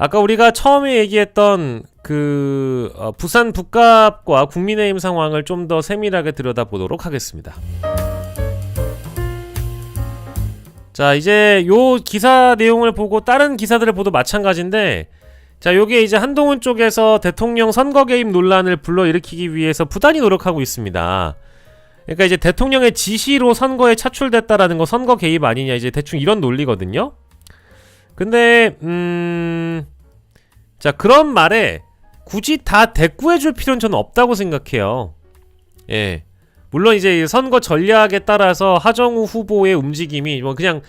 아까 우리가 처음에 얘기했던 부산 북갑과 국민의힘 상황을 좀 더 세밀하게 들여다보도록 하겠습니다. 자, 이제 요 기사 내용을 보고 다른 기사들을 보도 마찬가지인데, 자, 요게 이제 한동훈 쪽에서 대통령 선거 개입 논란을 불러일으키기 위해서 부단히 노력하고 있습니다. 그러니까 이제 대통령의 지시로 선거에 차출됐다라는 거 선거 개입 아니냐, 이제 대충 이런 논리거든요. 근데 자, 그런 말에 굳이 다 대꾸해줄 필요는 저는 없다고 생각해요. 예. 물론 이제 선거 전략에 따라서 하정우 후보의 움직임이 뭐 그냥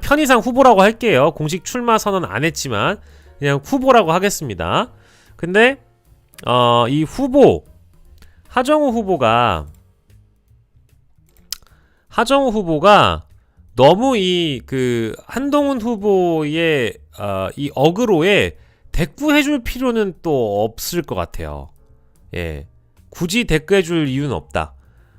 편의상 후보라고 할게요. 공식 출마 선언 안 했지만 그냥 후보라고 하겠습니다. 근데 이 후보 하정우 후보가 너무 이 한동훈 후보의 이 어그로에 대꾸해줄 필요는 또 없을 것 같아요. 예, 굳이 대꾸해줄 이유는 없다.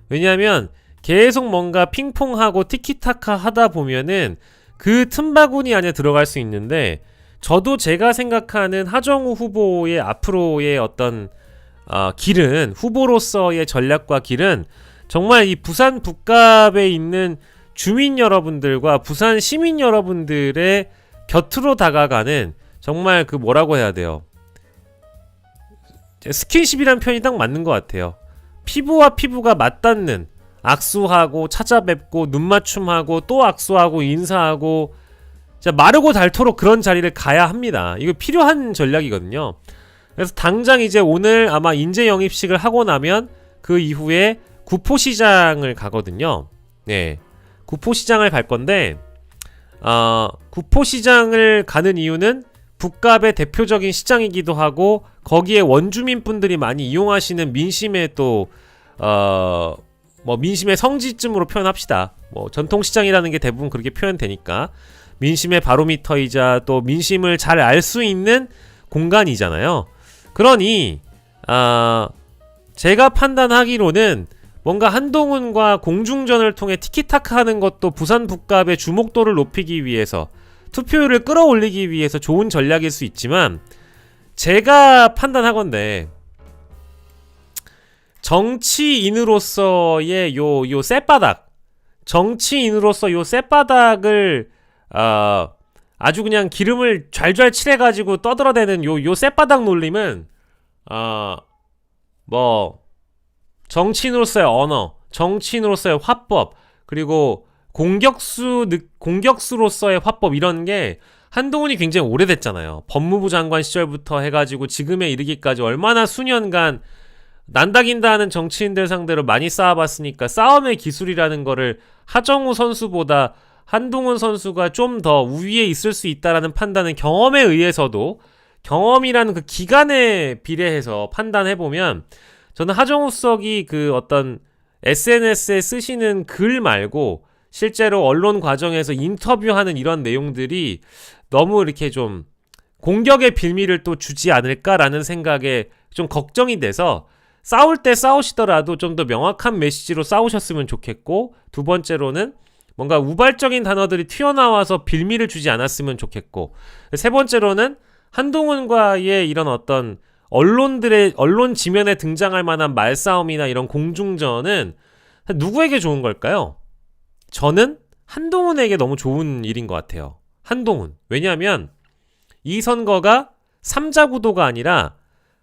왜냐하면 계속 뭔가 핑퐁하고 티키타카 하다 보면은 그 틈바구니 안에 들어갈 수 있는데, 저도 제가 생각하는 하정우 후보의 앞으로의 어떤 길은, 후보로서의 전략과 길은 정말 이 부산 북갑에 있는 주민 여러분들과 부산 시민 여러분들의 곁으로 다가가는, 정말 뭐라고 해야 돼요, 스킨십이란 표현이 딱 맞는 것 같아요. 피부와 피부가 맞닿는, 악수하고 찾아뵙고 눈맞춤하고 또 악수하고 인사하고, 마르고 닳도록 그런 자리를 가야 합니다. 이거 필요한 전략이거든요. 그래서 당장 이제 오늘 아마 인재 영입식을 하고 나면 그 이후에 구포시장을 가거든요. 네, 구포시장을 갈 건데, 구포시장을 가는 이유는 북갑의 대표적인 시장이기도 하고, 거기에 원주민분들이 많이 이용하시는 민심의 또 민심의 성지쯤으로 표현합시다. 전통시장이라는 게 대부분 그렇게 표현되니까 민심의 바로미터이자 또 민심을 잘 알 수 있는 공간이잖아요. 그러니 제가 판단하기로는 뭔가 한동훈과 공중전을 통해 티키타카 하는 것도 부산 북갑의 주목도를 높이기 위해서, 투표율을 끌어올리기 위해서 좋은 전략일 수 있지만, 제가 판단하건대 정치인으로서의 요 쌔바닥을 아주 그냥 기름을 좔좔 칠해가지고 떠들어대는 요 쌔바닥 놀림은 정치인으로서의 언어, 정치인으로서의 화법, 그리고 공격수로서의 화법, 이런 게 한동훈이 굉장히 오래됐잖아요. 법무부 장관 시절부터 해가지고 지금에 이르기까지 얼마나 수년간 난다긴다 하는 정치인들 상대로 많이 싸워봤으니까, 싸움의 기술이라는 거를 하정우 선수보다 한동훈 선수가 좀 더 우위에 있을 수 있다라는 판단은 경험에 의해서도, 경험이라는 그 기간에 비례해서 판단해보면, 저는 하정우 수석이 어떤 SNS에 쓰시는 글 말고 실제로 언론 과정에서 인터뷰하는 이런 내용들이 너무 이렇게 좀 공격의 빌미를 또 주지 않을까라는 생각에 좀 걱정이 돼서, 싸울 때 싸우시더라도 좀 더 명확한 메시지로 싸우셨으면 좋겠고, 두 번째로는 뭔가 우발적인 단어들이 튀어나와서 빌미를 주지 않았으면 좋겠고, 세 번째로는 한동훈과의 이런 어떤 언론 지면에 등장할 만한 말싸움이나 이런 공중전은 누구에게 좋은 걸까요? 저는 한동훈에게 너무 좋은 일인 것 같아요. 한동훈. 왜냐하면 이 선거가 3자 구도가 아니라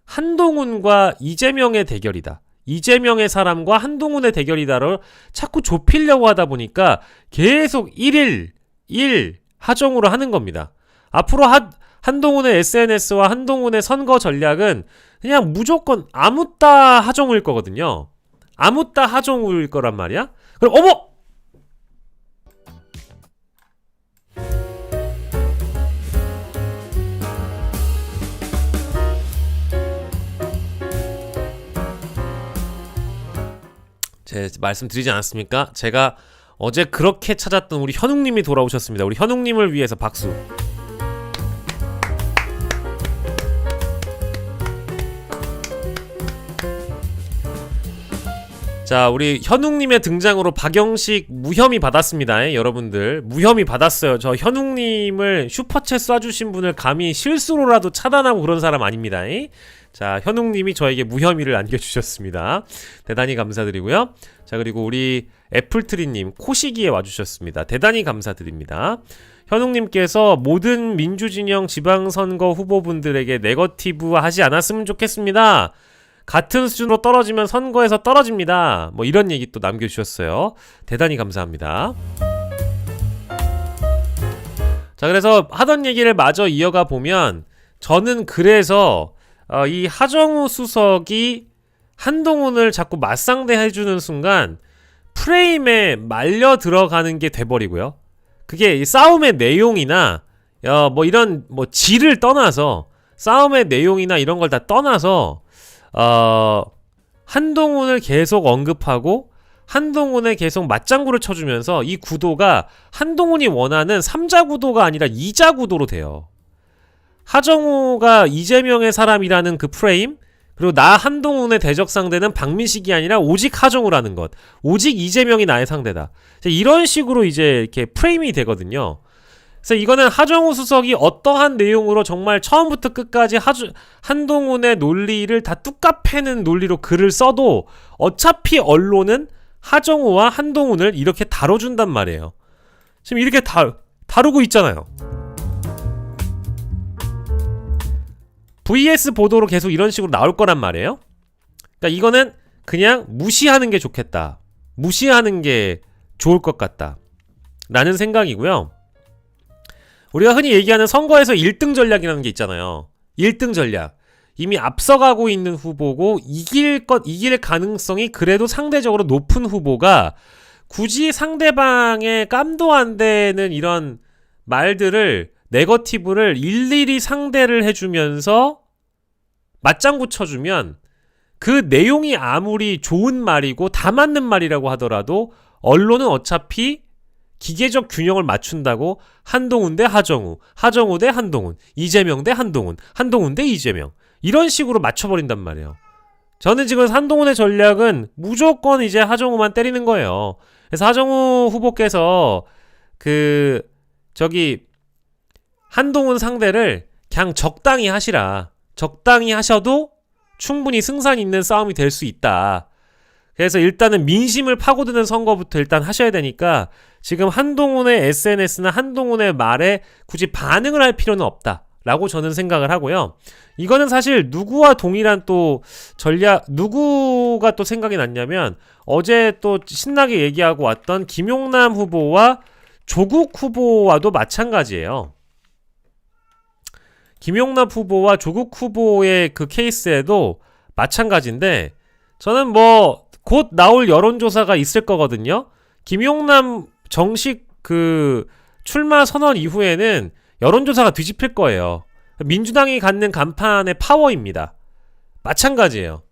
한동훈과 이재명의 대결이다, 이재명의 사람과 한동훈의 대결이다를 자꾸 좁히려고 하다 보니까 계속 1일 하정우로 하는 겁니다. 앞으로 한동훈의 SNS와 한동훈의 선거 전략은 그냥 무조건 아무따 하정우일 거거든요. 아무따 하정우일 거란 말이야. 그럼 어머! 제 말씀드리지 않았습니까? 제가 어제 그렇게 찾았던 우리 현웅님이 돌아오셨습니다. 우리 현웅님을 위해서 박수. 자, 우리 현웅님의 등장으로 박영식 무혐의 받았습니다. 여러분들 무혐의 받았어요. 저 현웅님을 슈퍼챗 쏴주신 분을 감히 실수로라도 차단하고 그런 사람 아닙니다. 자, 현웅님이 저에게 무혐의를 안겨주셨습니다. 대단히 감사드리고요. 자, 그리고 우리 애플트리님 코시기에 와주셨습니다. 대단히 감사드립니다. 현웅님께서 모든 민주진영 지방선거 후보분들에게 네거티브 하지 않았으면 좋겠습니다. 같은 수준으로 떨어지면 선거에서 떨어집니다. 뭐 이런 얘기 또 남겨주셨어요. 대단히 감사합니다. 자, 그래서 하던 얘기를 마저 이어가 보면 저는 그래서 이 하정우 수석이 한동훈을 자꾸 맞상대 해주는 순간 프레임에 말려 들어가는 게 돼버리고요. 그게 싸움의 내용이나 뭐 이런 뭐 질을 떠나서 싸움의 내용이나 이런 걸 다 떠나서 한동훈을 계속 언급하고 한동훈에 계속 맞장구를 쳐주면서 이 구도가 한동훈이 원하는 3자 구도가 아니라 2자 구도로 돼요. 하정우가 이재명의 사람이라는 그 프레임, 그리고 나 한동훈의 대적 상대는 박민식이 아니라 오직 하정우라는 것, 오직 이재명이 나의 상대다. 이런 식으로 이제 이렇게 프레임이 되거든요. 그래서 이거는 하정우 수석이 어떠한 내용으로 정말 처음부터 끝까지 한동훈의 논리를 다 뚝까 패는 논리로 글을 써도 어차피 언론은 하정우와 한동훈을 이렇게 다뤄준단 말이에요. 지금 이렇게 다루고 있잖아요. VS 보도로 계속 이런 식으로 나올 거란 말이에요. 그러니까 이거는 그냥 무시하는 게 좋겠다. 무시하는 게 좋을 것 같다. 라는 생각이고요. 우리가 흔히 얘기하는 선거에서 1등 전략이라는 게 있잖아요. 1등 전략. 이미 앞서가고 있는 후보고 이길 가능성이 그래도 상대적으로 높은 후보가 굳이 상대방의 깜도 안 되는 이런 말들을 네거티브를 일일이 상대를 해주면서 맞장구 쳐주면 그 내용이 아무리 좋은 말이고 다 맞는 말이라고 하더라도 언론은 어차피 기계적 균형을 맞춘다고 한동훈 대 하정우, 하정우 대 한동훈, 이재명 대 한동훈, 한동훈 대 이재명 이런 식으로 맞춰버린단 말이에요. 저는 지금 한동훈의 전략은 무조건 이제 하정우만 때리는 거예요. 그래서 하정우 후보께서 한동훈 상대를 그냥 적당히 하시라. 적당히 하셔도 충분히 승산 있는 싸움이 될 수 있다. 그래서 일단은 민심을 파고드는 선거부터 일단 하셔야 되니까 지금 한동훈의 SNS나 한동훈의 말에 굳이 반응을 할 필요는 없다라고 저는 생각을 하고요. 이거는 사실 누구와 동일한 또 전략, 누구가 또 생각이 났냐면 어제 또 신나게 얘기하고 왔던 김용남 후보와 조국 후보와도 마찬가지예요. 김용남 후보와 조국 후보의 그 케이스에도 마찬가지인데 저는 뭐 곧 나올 여론조사가 있을 거거든요. 김용남 정식 출마 선언 이후에는 여론조사가 뒤집힐 거예요. 민주당이 갖는 간판의 파워입니다. 마찬가지예요.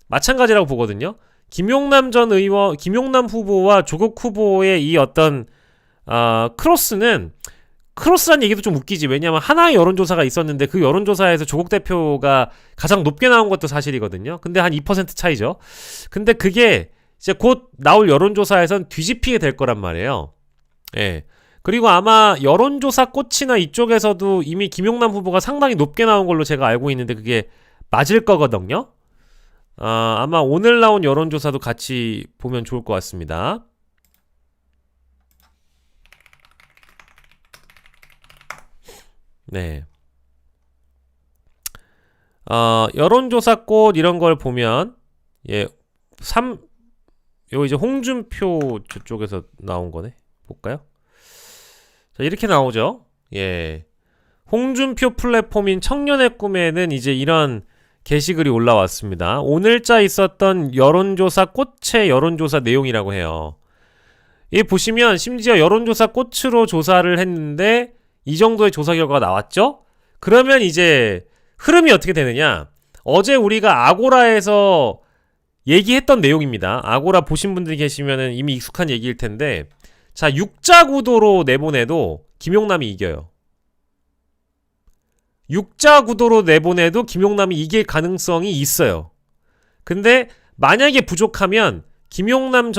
마찬가지라고 보거든요. 김용남 후보와 조국 후보의 이 어떤 크로스란 얘기도 좀 웃기지. 왜냐면 하나의 여론조사가 있었는데 그 여론조사에서 조국 대표가 가장 높게 나온 것도 사실이거든요. 근데 한 2% 차이죠. 근데 그게 이제 곧 나올 여론조사에선 뒤집히게 될 거란 말이에요. 예. 그리고 아마 여론조사 꽃이나 이쪽에서도 이미 김용남 후보가 상당히 높게 나온 걸로 제가 알고 있는데 그게 맞을 거거든요. 아마 오늘 나온 여론조사도 같이 보면 좋을 것 같습니다. 네. 여론조사 꽃 이런 걸 보면 요 이제 홍준표 저쪽에서 나온 거네. 볼까요? 자, 이렇게 나오죠. 예. 홍준표 플랫폼인 청년의 꿈에는 이제 이런 게시글이 올라왔습니다. 오늘자 있었던 여론조사 꽃의 여론조사 내용이라고 해요. 이 보시면 심지어 여론조사 꽃으로 조사를 했는데 이 정도의 조사 결과가 나왔죠? 그러면 이제 흐름이 어떻게 되느냐? 어제 우리가 아고라에서 얘기했던 내용입니다. 아고라 보신 분들이 계시면 이미 익숙한 얘기일 텐데 자, 6자 구도로 내보내도 김용남이 이겨요. 6자 구도로 내보내도 김용남이 이길 가능성이 있어요. 근데 만약에 부족하면 김용남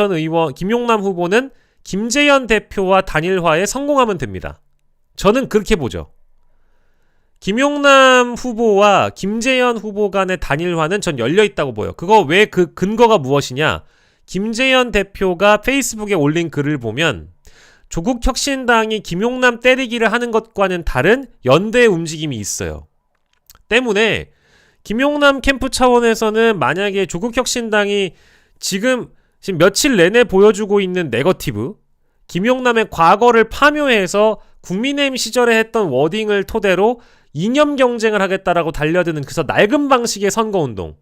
후보는 김재현 대표와 단일화에 성공하면 됩니다. 저는 그렇게 보죠. 김용남 후보와 김재현 후보 간의 단일화는 전 열려있다고 보여. 그거 왜 그 근거가 무엇이냐? 김재현 대표가 페이스북에 올린 글을 보면 조국혁신당이 김용남 때리기를 하는 것과는 다른 연대의 움직임이 있어요. 때문에 김용남 캠프 차원에서는 만약에 조국혁신당이 지금 며칠 내내 보여주고 있는 네거티브, 김용남의 과거를 파묘해서 국민의힘 시절에 했던 워딩을 토대로 이념 경쟁을 하겠다라고 달려드는 그래서 낡은 방식의 선거운동,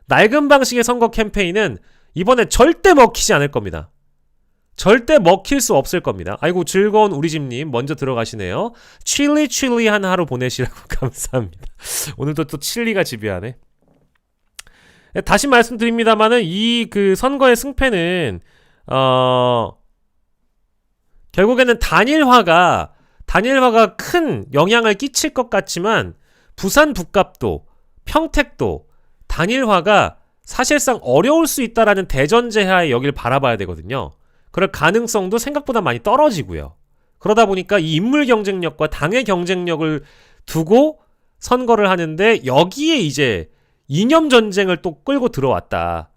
낡은 방식의 선거 캠페인은 이번에 절대 먹히지 않을 겁니다. 절대 먹힐 수 없을 겁니다. 아이고 즐거운 우리집님 먼저 들어가시네요. 칠리한 하루 보내시라고 감사합니다. 오늘도 또 칠리가 지배하네. 다시 말씀드립니다만은 이 그 선거의 승패는 결국에는 단일화가 큰 영향을 끼칠 것 같지만 부산 북갑도 평택도 단일화가 사실상 어려울 수 있다라는 대전제하에 여길 바라봐야 되거든요. 그럴 가능성도 생각보다 많이 떨어지고요. 그러다 보니까 이 인물 경쟁력과 당의 경쟁력을 두고 선거를 하는데 여기에 이제 이념 전쟁을 또 끌고 들어왔다.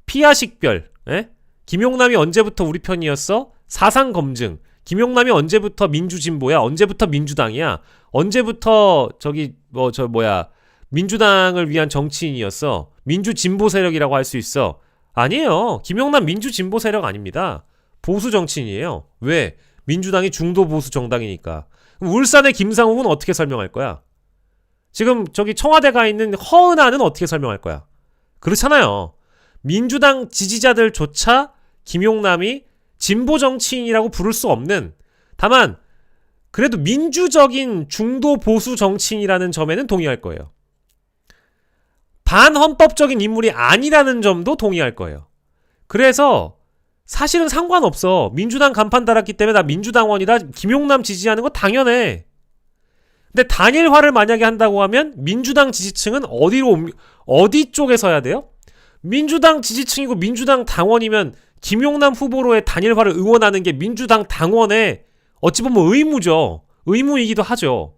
피아식별, 김용남이 언제부터 우리 편이었어? 사상 검증. 김용남이 언제부터 민주진보야? 언제부터 민주당이야? 언제부터 민주당을 위한 정치인이었어? 민주진보 세력이라고 할 수 있어? 아니에요. 김용남 민주진보 세력 아닙니다. 보수 정치인이에요. 왜? 민주당이 중도 보수 정당이니까. 그럼 울산의 김상욱은 어떻게 설명할 거야? 지금 청와대 가 있는 허은하는 어떻게 설명할 거야? 그렇잖아요. 민주당 지지자들조차 김용남이 진보 정치인이라고 부를 수 없는, 다만 그래도 민주적인 중도 보수 정치인이라는 점에는 동의할 거예요. 반헌법적인 인물이 아니라는 점도 동의할 거예요. 그래서 사실은 상관없어. 민주당 간판 달았기 때문에 나 민주당원이다. 김용남 지지하는 거 당연해. 근데 단일화를 만약에 한다고 하면 민주당 지지층은 어디 쪽에 서야 돼요? 민주당 지지층이고 민주당 당원이면 김용남 후보로의 단일화를 응원하는 게 민주당 당원의 어찌 보면 의무죠. 의무이기도 하죠.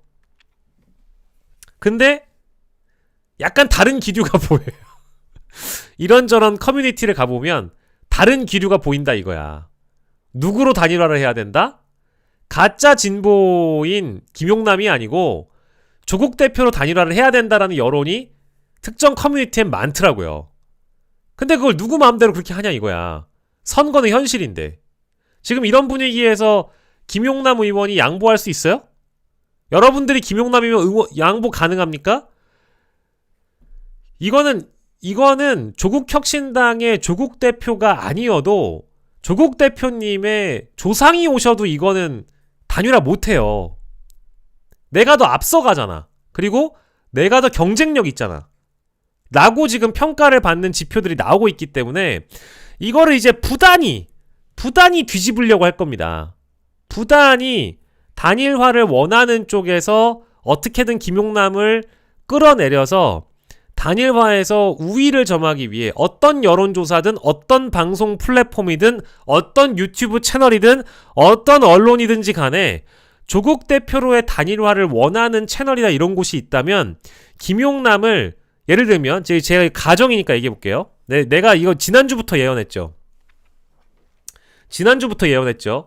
근데 약간 다른 기류가 보여요. 이런저런 커뮤니티를 가보면 다른 기류가 보인다 이거야. 누구로 단일화를 해야 된다? 가짜 진보인 김용남이 아니고 조국 대표로 단일화를 해야 된다라는 여론이 특정 커뮤니티에 많더라고요. 근데 그걸 누구 마음대로 그렇게 하냐 이거야. 선거는 현실인데. 지금 이런 분위기에서 김용남 의원이 양보할 수 있어요? 여러분들이 김용남이면 양보 가능합니까? 이거는 조국혁신당의 조국 대표가 아니어도 조국 대표님의 조상이 오셔도 이거는 단일화 못해요. 내가 더 앞서가잖아. 그리고 내가 더 경쟁력 있잖아. 라고 지금 평가를 받는 지표들이 나오고 있기 때문에 이거를 이제 부단히 뒤집으려고 할 겁니다. 부단히 단일화를 원하는 쪽에서 어떻게든 김용남을 끌어내려서 단일화에서 우위를 점하기 위해 어떤 여론조사든 어떤 방송 플랫폼이든 어떤 유튜브 채널이든 어떤 언론이든지 간에 조국 대표로의 단일화를 원하는 채널이나 이런 곳이 있다면 김용남을 예를 들면 제가 가정이니까 얘기해볼게요. 내가 이거 지난주부터 예언했죠.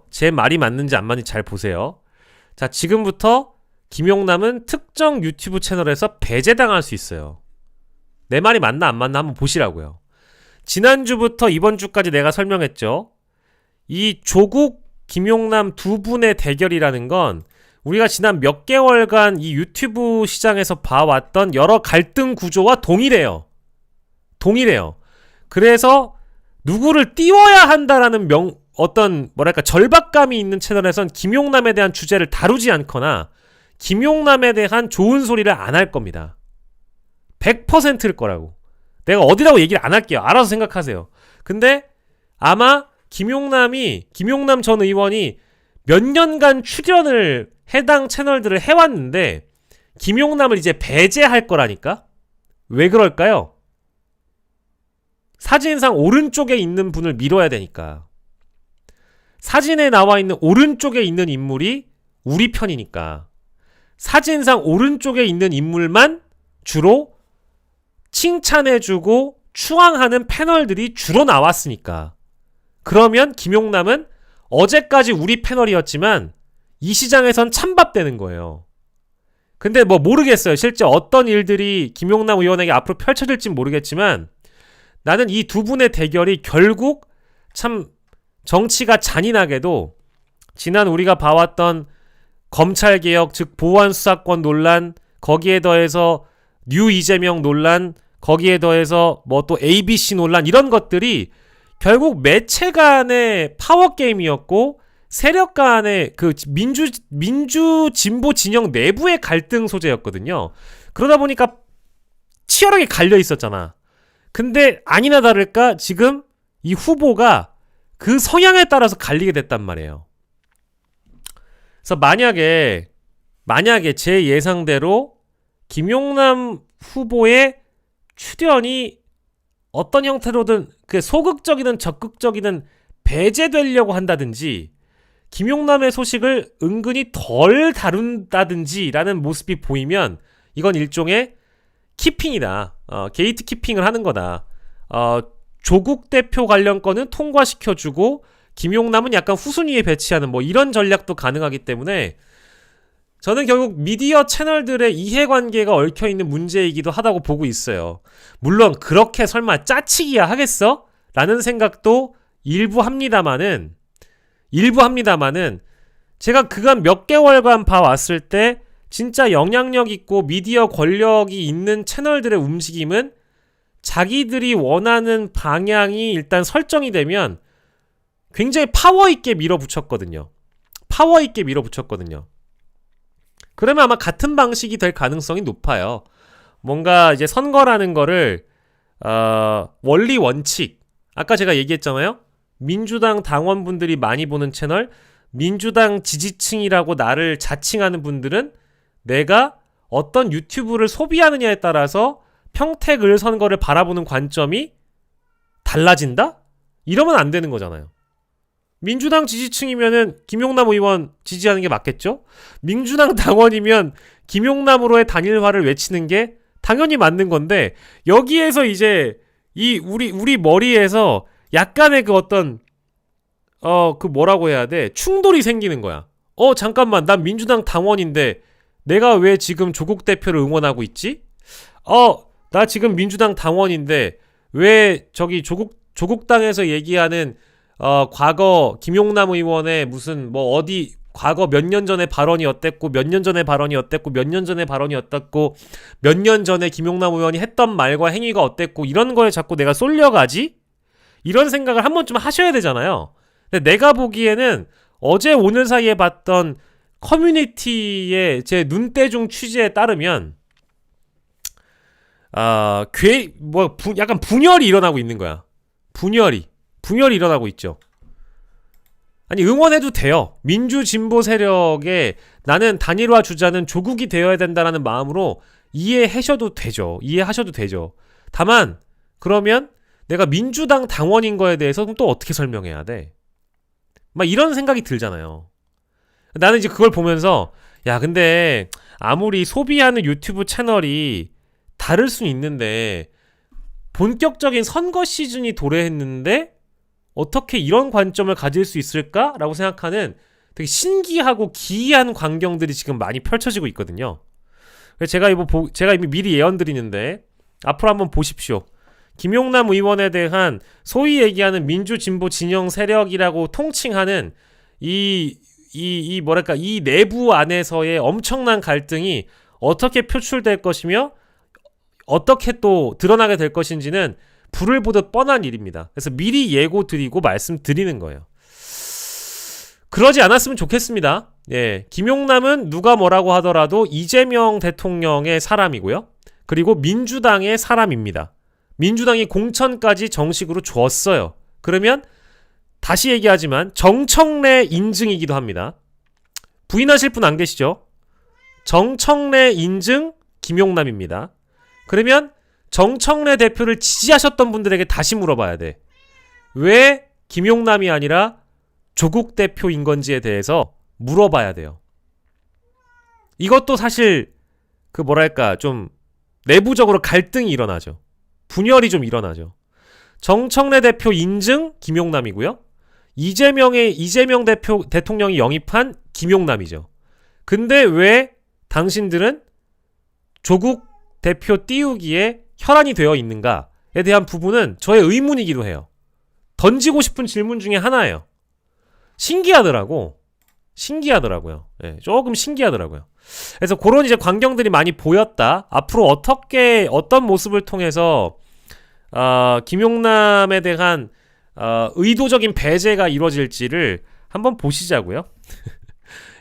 제 말이 맞는지 안 맞는지 잘 보세요. 자, 지금부터 김용남은 특정 유튜브 채널에서 배제당할 수 있어요. 내 말이 맞나 안 맞나 한번 보시라고요. 지난주부터 이번주까지 내가 설명했죠. 이 조국, 김용남 두 분의 대결이라는 건 우리가 지난 몇 개월간 이 유튜브 시장에서 봐왔던 여러 갈등 구조와 동일해요. 그래서 누구를 띄워야 한다라는 절박감이 있는 채널에선 김용남에 대한 주제를 다루지 않거나 김용남에 대한 좋은 소리를 안 할 겁니다. 100%일 거라고. 내가 어디라고 얘기를 안 할게요. 알아서 생각하세요. 근데 아마 김용남 전 의원이 몇 년간 출연을 해당 채널들을 해왔는데 김용남을 이제 배제할 거라니까? 왜 그럴까요? 사진상 오른쪽에 있는 분을 밀어야 되니까. 사진에 나와 있는 오른쪽에 있는 인물이 우리 편이니까. 사진상 오른쪽에 있는 인물만 주로 칭찬해주고 추앙하는 패널들이 주로 나왔으니까. 그러면 김용남은 어제까지 우리 패널이었지만 이 시장에선 찬밥되는 거예요. 근데 뭐 모르겠어요. 실제 어떤 일들이 김용남 의원에게 앞으로 펼쳐질진 모르겠지만 나는 이 두 분의 대결이 결국 참 정치가 잔인하게도 지난 우리가 봐왔던 검찰개혁 즉 보안수사권 논란, 거기에 더해서 뉴 이재명 논란, 거기에 더해서 뭐 또 ABC 논란, 이런 것들이 결국 매체 간의 파워게임이었고 세력 간의 그 민주 진보 진영 내부의 갈등 소재였거든요. 그러다 보니까 치열하게 갈려 있었잖아. 근데 아니나 다를까 지금 이 후보가 그 성향에 따라서 갈리게 됐단 말이에요. 그래서 만약에 제 예상대로 김용남 후보의 출연이 어떤 형태로든 그 소극적이든 적극적이든 배제되려고 한다든지 김용남의 소식을 은근히 덜 다룬다든지 라는 모습이 보이면 이건 일종의 키핑이다. 게이트 키핑을 하는 거다. 조국 대표 관련 건은 통과시켜주고 김용남은 약간 후순위에 배치하는 뭐 이런 전략도 가능하기 때문에 저는 결국 미디어 채널들의 이해관계가 얽혀있는 문제이기도 하다고 보고 있어요. 물론 그렇게 설마 짜치기야 하겠어? 라는 생각도 일부 합니다마는 제가 그간 몇 개월간 봐왔을 때 진짜 영향력 있고 미디어 권력이 있는 채널들의 움직임은 자기들이 원하는 방향이 일단 설정이 되면 굉장히 파워있게 밀어붙였거든요. 그러면 아마 같은 방식이 될 가능성이 높아요. 뭔가 이제 선거라는 거를 원리 원칙, 아까 제가 얘기했잖아요. 민주당 당원분들이 많이 보는 채널, 민주당 지지층이라고 나를 자칭하는 분들은 내가 어떤 유튜브를 소비하느냐에 따라서 평택을 선거를 바라보는 관점이 달라진다? 이러면 안 되는 거잖아요. 민주당 지지층이면은 김용남 의원 지지하는 게 맞겠죠? 민주당 당원이면 김용남으로의 단일화를 외치는 게 당연히 맞는 건데 여기에서 이제 이 우리 머리에서 약간의 그 어떤 그 뭐라고 해야 돼? 충돌이 생기는 거야. 잠깐만, 난 민주당 당원인데 내가 왜 지금 조국 대표를 응원하고 있지? 나 지금 민주당 당원인데 왜 저기 조국당에서 얘기하는 과거 김용남 의원의 무슨 뭐 어디 과거 몇 년 전에 발언이 어땠고 몇 년 전에 발언이 어땠고 몇 년 전에 발언이 어땠고 몇 년 전에 김용남 의원이 했던 말과 행위가 어땠고 이런 거에 자꾸 내가 쏠려가지? 이런 생각을 한 번쯤 하셔야 되잖아요. 근데 내가 보기에는 어제 오늘 사이에 봤던 커뮤니티의 제 눈대중 취재에 따르면 약간 분열이 일어나고 있는 거야. 분열이 일어나고 있죠. 아니 응원해도 돼요. 민주 진보 세력에 나는 단일화 주자는 조국이 되어야 된다라는 마음으로 이해하셔도 되죠. 다만 그러면 내가 민주당 당원인 거에 대해서 또 어떻게 설명해야 돼? 막 이런 생각이 들잖아요. 나는 이제 그걸 보면서 야 근데 아무리 소비하는 유튜브 채널이 다를 수는 있는데 본격적인 선거 시즌이 도래했는데 어떻게 이런 관점을 가질 수 있을까라고 생각하는 되게 신기하고 기이한 광경들이 지금 많이 펼쳐지고 있거든요. 그래서 제가 이미 미리 예언드리는데 앞으로 한번 보십시오. 김용남 의원에 대한 소위 얘기하는 민주 진보 진영 세력이라고 통칭하는 이 내부 안에서의 엄청난 갈등이 어떻게 표출될 것이며 어떻게 또 드러나게 될 것인지는 불을 보듯 뻔한 일입니다. 그래서 미리 예고 드리고 말씀드리는 거예요. 그러지 않았으면 좋겠습니다. 예, 김용남은 누가 뭐라고 하더라도 이재명 대통령의 사람이고요. 그리고 민주당의 사람입니다. 민주당이 공천까지 정식으로 줬어요. 그러면 다시 얘기하지만 정청래 인증이기도 합니다. 부인하실 분 안 계시죠? 정청래 인증 김용남입니다. 그러면 정청래 대표를 지지하셨던 분들에게 다시 물어봐야 돼. 왜 김용남이 아니라 조국 대표인 건지에 대해서 물어봐야 돼요. 이것도 사실 그 뭐랄까 좀 내부적으로 갈등이 일어나죠. 분열이 좀 일어나죠. 정청래 대표 인증 김용남이고요. 이재명 대통령이 영입한 김용남이죠. 근데 왜 당신들은 조국 대표 띄우기에 혈안이 되어 있는가에 대한 부분은 저의 의문이기도 해요. 던지고 싶은 질문 중에 하나예요. 신기하더라고요. 네, 조금 신기하더라고요. 그래서 그런 이제 광경들이 많이 보였다. 앞으로 어떤 모습을 통해서 김용남에 대한 의도적인 배제가 이루어질지를 한번 보시자고요.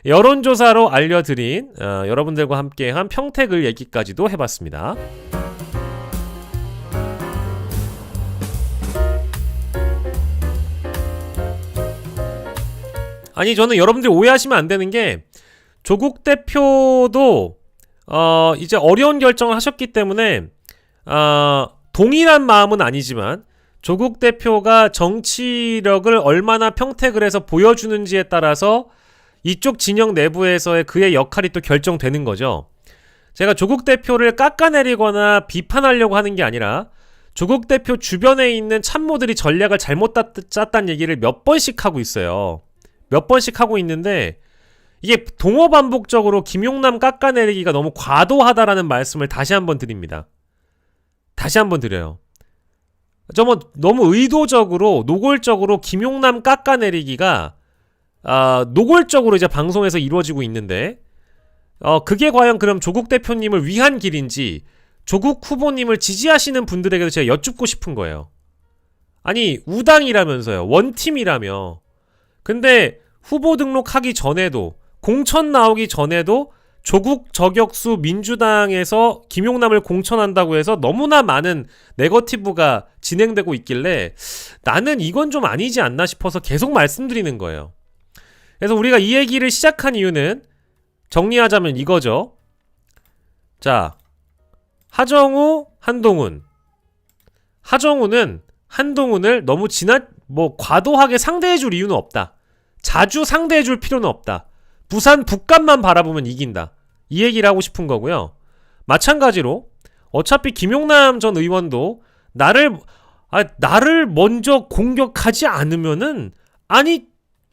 여론조사로 알려드린 여러분들과 함께한 평택을 얘기까지도 해봤습니다. 아니 저는 여러분들이 오해하시면 안 되는 게 조국 대표도 이제 어려운 결정을 하셨기 때문에 동일한 마음은 아니지만 조국 대표가 정치력을 얼마나 평택을 해서 보여주는지에 따라서 이쪽 진영 내부에서의 그의 역할이 또 결정되는 거죠. 제가 조국 대표를 깎아내리거나 비판하려고 하는 게 아니라 조국 대표 주변에 있는 참모들이 전략을 잘못 짰다는 얘기를 몇 번씩 하고 있어요. 몇 번씩 하고 있는데 이게 동어반복적으로 김용남 깎아내리기가 너무 과도하다라는 말씀을 다시 한번 드립니다. 다시 한번 드려요. 너무 의도적으로 노골적으로 김용남 깎아내리기가 노골적으로 이제 방송에서 이루어지고 있는데 그게 과연 그럼 조국 대표님을 위한 길인지 조국 후보님을 지지하시는 분들에게도 제가 여쭙고 싶은 거예요. 아니 우당이라면서요. 원팀이라며. 근데 후보 등록하기 전에도 공천 나오기 전에도 조국 저격수 민주당에서 김용남을 공천한다고 해서 너무나 많은 네거티브가 진행되고 있길래 나는 이건 좀 아니지 않나 싶어서 계속 말씀드리는 거예요. 그래서 우리가 이 얘기를 시작한 이유는 정리하자면 이거죠. 자, 하정우, 한동훈. 하정우는 한동훈을 너무 과도하게 상대해줄 이유는 없다. 자주 상대해줄 필요는 없다. 부산 북간만 바라보면 이긴다. 이 얘기를 하고 싶은 거고요. 마찬가지로 어차피 김용남 전 의원도 나를 먼저 공격하지 않으면은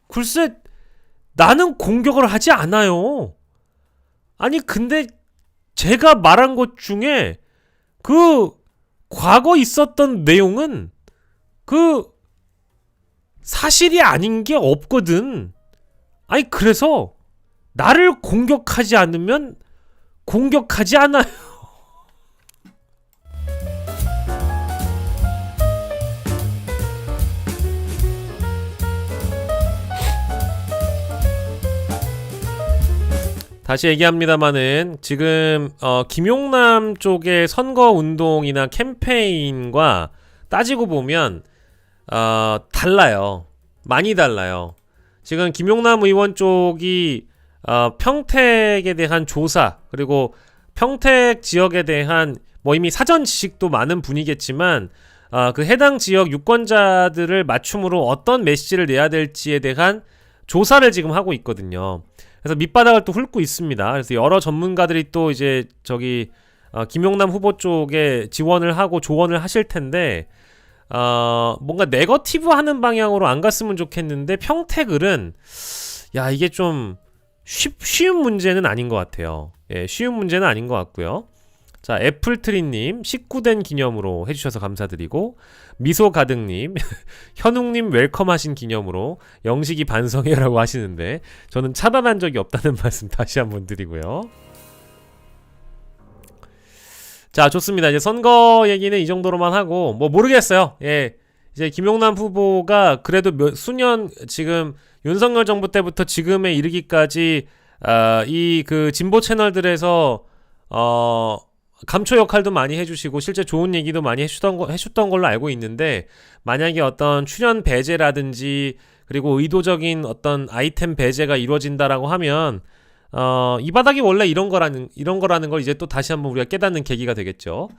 글쎄 나는 공격을 하지 않아요. 아니 근데 제가 말한 것 중에 그 과거 있었던 내용은 그 사실이 아닌 게 없거든. 아니 그래서 나를 공격하지 않으면 공격하지 않아요. 다시 얘기합니다마는 지금 김용남 쪽의 선거운동이나 캠페인과 따지고 보면 달라요. 많이 달라요. 지금 김용남 의원 쪽이 평택에 대한 조사 그리고 평택 지역에 대한 이미 사전 지식도 많은 분이겠지만 그 해당 지역 유권자들을 맞춤으로 어떤 메시지를 내야 될지에 대한 조사를 지금 하고 있거든요. 그래서 밑바닥을 또 훑고 있습니다. 그래서 여러 전문가들이 또 이제 김용남 후보 쪽에 지원을 하고 조언을 하실 텐데 뭔가 네거티브 하는 방향으로 안 갔으면 좋겠는데 평택을은 이게 좀 쉬운 문제는 아닌 것 같아요. 예, 쉬운 문제는 아닌 것 같고요. 자, 애플트리님 19된 기념으로 해주셔서 감사드리고 미소가득님 현웅님 웰컴하신 기념으로 영식이 반성해라고 하시는데 저는 차단한 적이 없다는 말씀 다시 한번 드리고요. 자, 좋습니다. 이제 선거 얘기는 이 정도로만 하고 모르겠어요. 예, 이제 김용남 후보가 그래도 수년 지금 윤석열 정부 때부터 지금에 이르기까지 이 그 진보 채널들에서 감초 역할도 많이 해주시고 실제 좋은 얘기도 많이 해주던 걸로 알고 있는데 만약에 어떤 출연 배제라든지 그리고 의도적인 어떤 아이템 배제가 이루어진다라고 하면 이 바닥이 원래 이런 거라는 걸 이제 또 다시 한번 우리가 깨닫는 계기가 되겠죠.